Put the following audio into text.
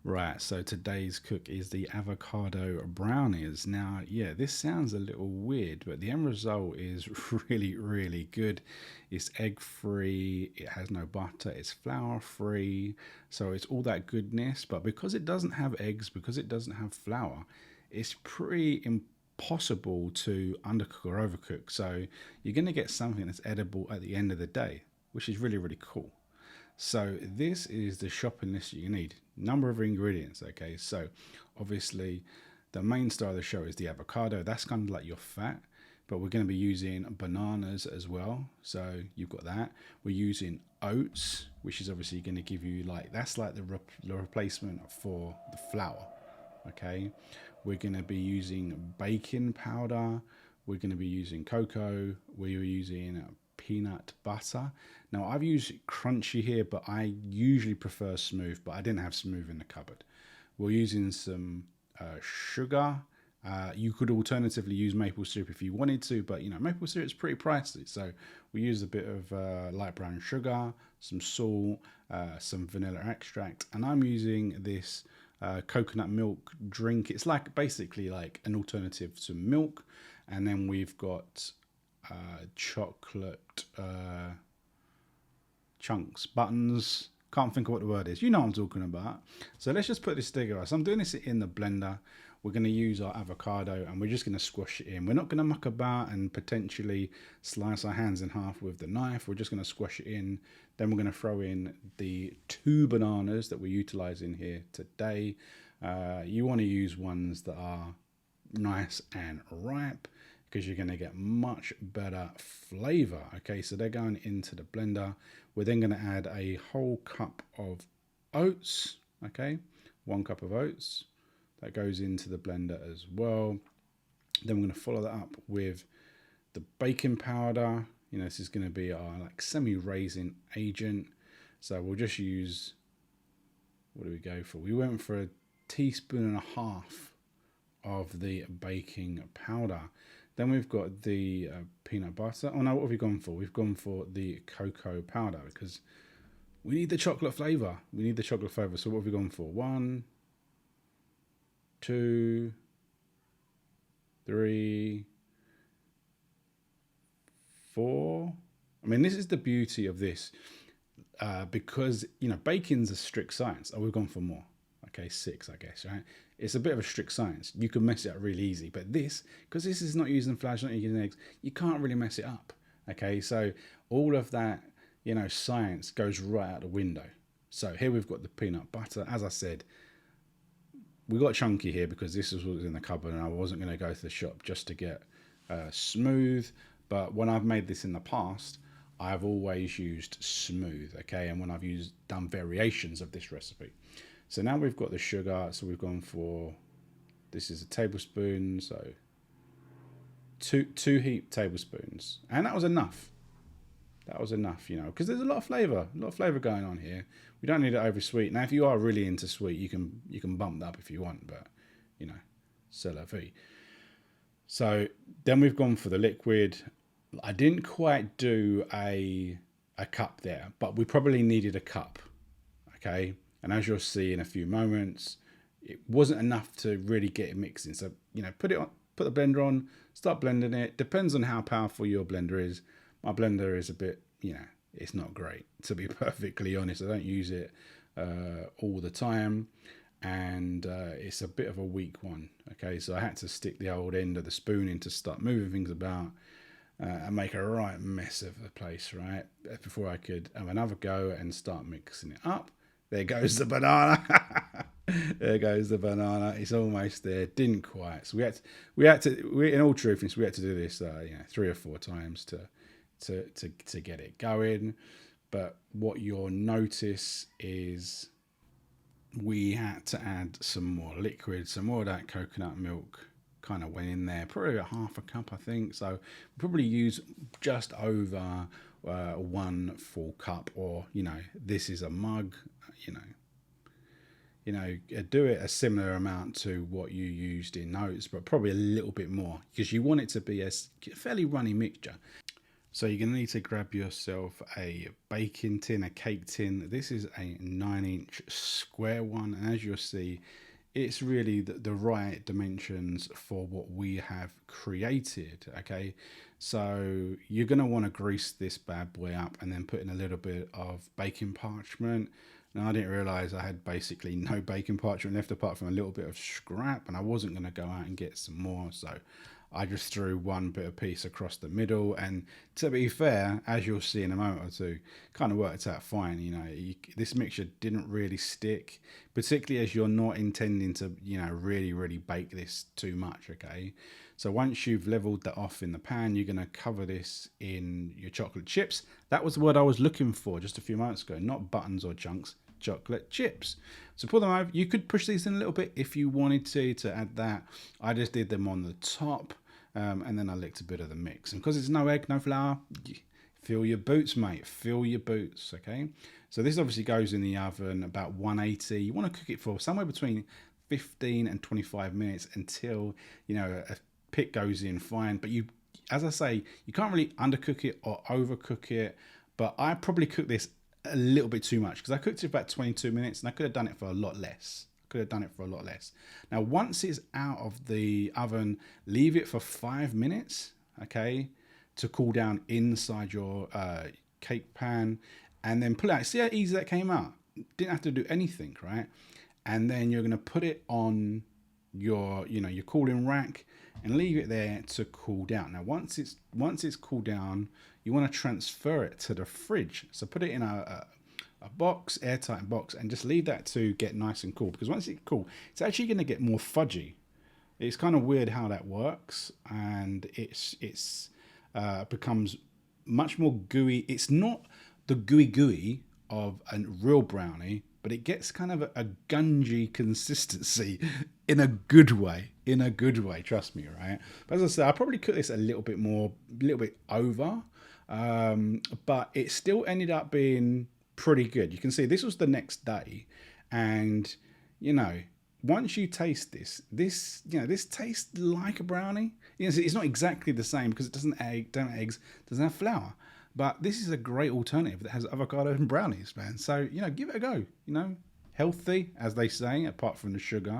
Right, so today's cook is the avocado brownies. Now, yeah, this sounds a little weird, but the end result is really, really good. It's egg free, it has no butter, it's flour free, so it's all that goodness. But because it doesn't have eggs, because it doesn't have flour, it's pretty impossible to undercook or overcook. So you're going to get something that's edible at the end of the day, which is really, really cool. So this is the shopping list you need. Number of ingredients. Okay, so obviously the main star of the show is the avocado. That's kind of like your fat, but we're going to be using bananas as well. So you've got that. We're using oats, which is obviously going to give you like that's like the replacement for the flour. Okay, we're going to be using baking powder. We're going to be using cocoa. We're using peanut butter. Now I've used crunchy here, but I usually prefer smooth, but I didn't have smooth in the cupboard. We're using some sugar. You could alternatively use maple syrup if you wanted to, but you know maple syrup is pretty pricey, so we use a bit of light brown sugar, some salt, some vanilla extract, and I'm using this coconut milk drink. It's like basically like an alternative to milk, and then we've got chocolate chunks, buttons. Can't think of what the word is. You know what I'm talking about. So let's just put this together. So I'm doing this in the blender. We're going to use our avocado and we're just going to squash it in. We're not going to muck about and potentially slice our hands in half with the knife. We're just going to squash it in. Then we're going to throw in the 2 bananas that we're utilizing here today. You want to use ones that are nice and ripe, because you're going to get much better flavor. Okay, so they're going into the blender. We're then going to add a whole cup of oats. Okay, 1 cup of oats that goes into the blender as well. Then we're going to follow that up with the baking powder. You know, this is going to be our like semi-raisin agent. So we'll just use, what do we go for? We went for a teaspoon and a half of the baking powder. Then we've got the peanut butter. Oh no, what have we gone for? We've gone for the cocoa powder because we need the chocolate flavor. We need the chocolate flavor. So what have we gone for? 1, 2, 3, 4. I mean, this is the beauty of this because, you know, baking's a strict science. Oh, we've gone for more. Okay, 6, I guess, right? It's a bit of a strict science. You can mess it up really easy, but this, because this is not using flour, not using eggs, you can't really mess it up. Okay, so all of that, you know, science goes right out the window. So here we've got the peanut butter. As I said, we got chunky here because this is what was in the cupboard, and I wasn't going to go to the shop just to get smooth. But when I've made this in the past, I've always used smooth. Okay, and when I've done variations of this recipe. So now we've got the sugar, so we've gone for, this is a tablespoon, so two heaped tablespoons. And that was enough. That was enough, you know, because there's a lot of flavour going on here. We don't need it over sweet. Now, if you are really into sweet, you can bump that up if you want, but, you know, c'est la vie. So then we've gone for the liquid. I didn't quite do a cup there, but we probably needed a cup, okay? And as you'll see in a few moments, it wasn't enough to really get it mixing. So, you know, put the blender on, start blending it. Depends on how powerful your blender is. My blender is a bit, you know, it's not great, to be perfectly honest. I don't use it all the time. And it's a bit of a weak one. Okay, so I had to stick the old end of the spoon in to start moving things about and make a right mess of the place, right? Before I could have another go and start mixing it up. There goes the banana. There goes the banana. It's almost there. Didn't quite. So we had to. In all truthness, we had to do this, 3 or 4 times to get it going. But what you'll notice is we had to add some more liquid, some more of that coconut milk. Kind of went in there, probably about half a cup, I think. So we'll probably use just over 1 full cup, or you know, this is a mug. Do it a similar amount to what you used in oats, but probably a little bit more because you want it to be a fairly runny mixture. So you're going to need to grab yourself a baking tin, a cake tin. This is a 9-inch square one. And as you'll see, it's really the right dimensions for what we have created. Okay, so you're going to want to grease this bad boy up and then put in a little bit of baking parchment. Now I didn't realize I had basically no baking parchment left apart from a little bit of scrap, and I wasn't going to go out and get some more, so I just threw one bit of piece across the middle. And to be fair, as you'll see in a moment or two, kind of worked out fine. You know, this mixture didn't really stick, particularly as you're not intending to, you know, really bake this too much. Okay, so once you've leveled that off in the pan, you're going to cover this in your chocolate chips. That was the word I was looking for just a few moments ago, not buttons or chunks. Chocolate chips. So pour them over. You could push these in a little bit if you wanted to add that. I just did them on the top, and then I licked a bit of the mix. And because it's no egg, no flour, fill your boots, mate. Fill your boots. Okay. So this obviously goes in the oven about 180. You want to cook it for somewhere between 15 and 25 minutes until, you know, a pit goes in fine. But you, as I say, you can't really undercook it or overcook it. But I probably cook this a little bit too much because I cooked it for about 22 minutes and I could have done it for a lot less. Now, once it's out of the oven, leave it for 5 minutes, okay, to cool down inside your cake pan, and then pull it out. See how easy that came out? Didn't have to do anything, right? And then you're going to put it on your, you know, your cooling rack and leave it there to cool down. Now, once it's cooled down, you want to transfer it to the fridge. So put it in a box, airtight box, and just leave that to get nice and cool, because once it's cool, it's actually going to get more fudgy. It's kind of weird how that works, and it's becomes much more gooey. It's not the gooey of a real brownie, but it gets kind of a gungy consistency in a good way. Trust me, right? But as I said, I probably cook this a little bit over, but it still ended up being pretty good. You can see this was the next day, and you know, once you taste this, you know, this tastes like a brownie. You know, it's not exactly the same because it don't have eggs, doesn't have flour. But this is a great alternative that has avocado and brownies, man. So, you know, give it a go. You know, healthy, as they say, apart from the sugar.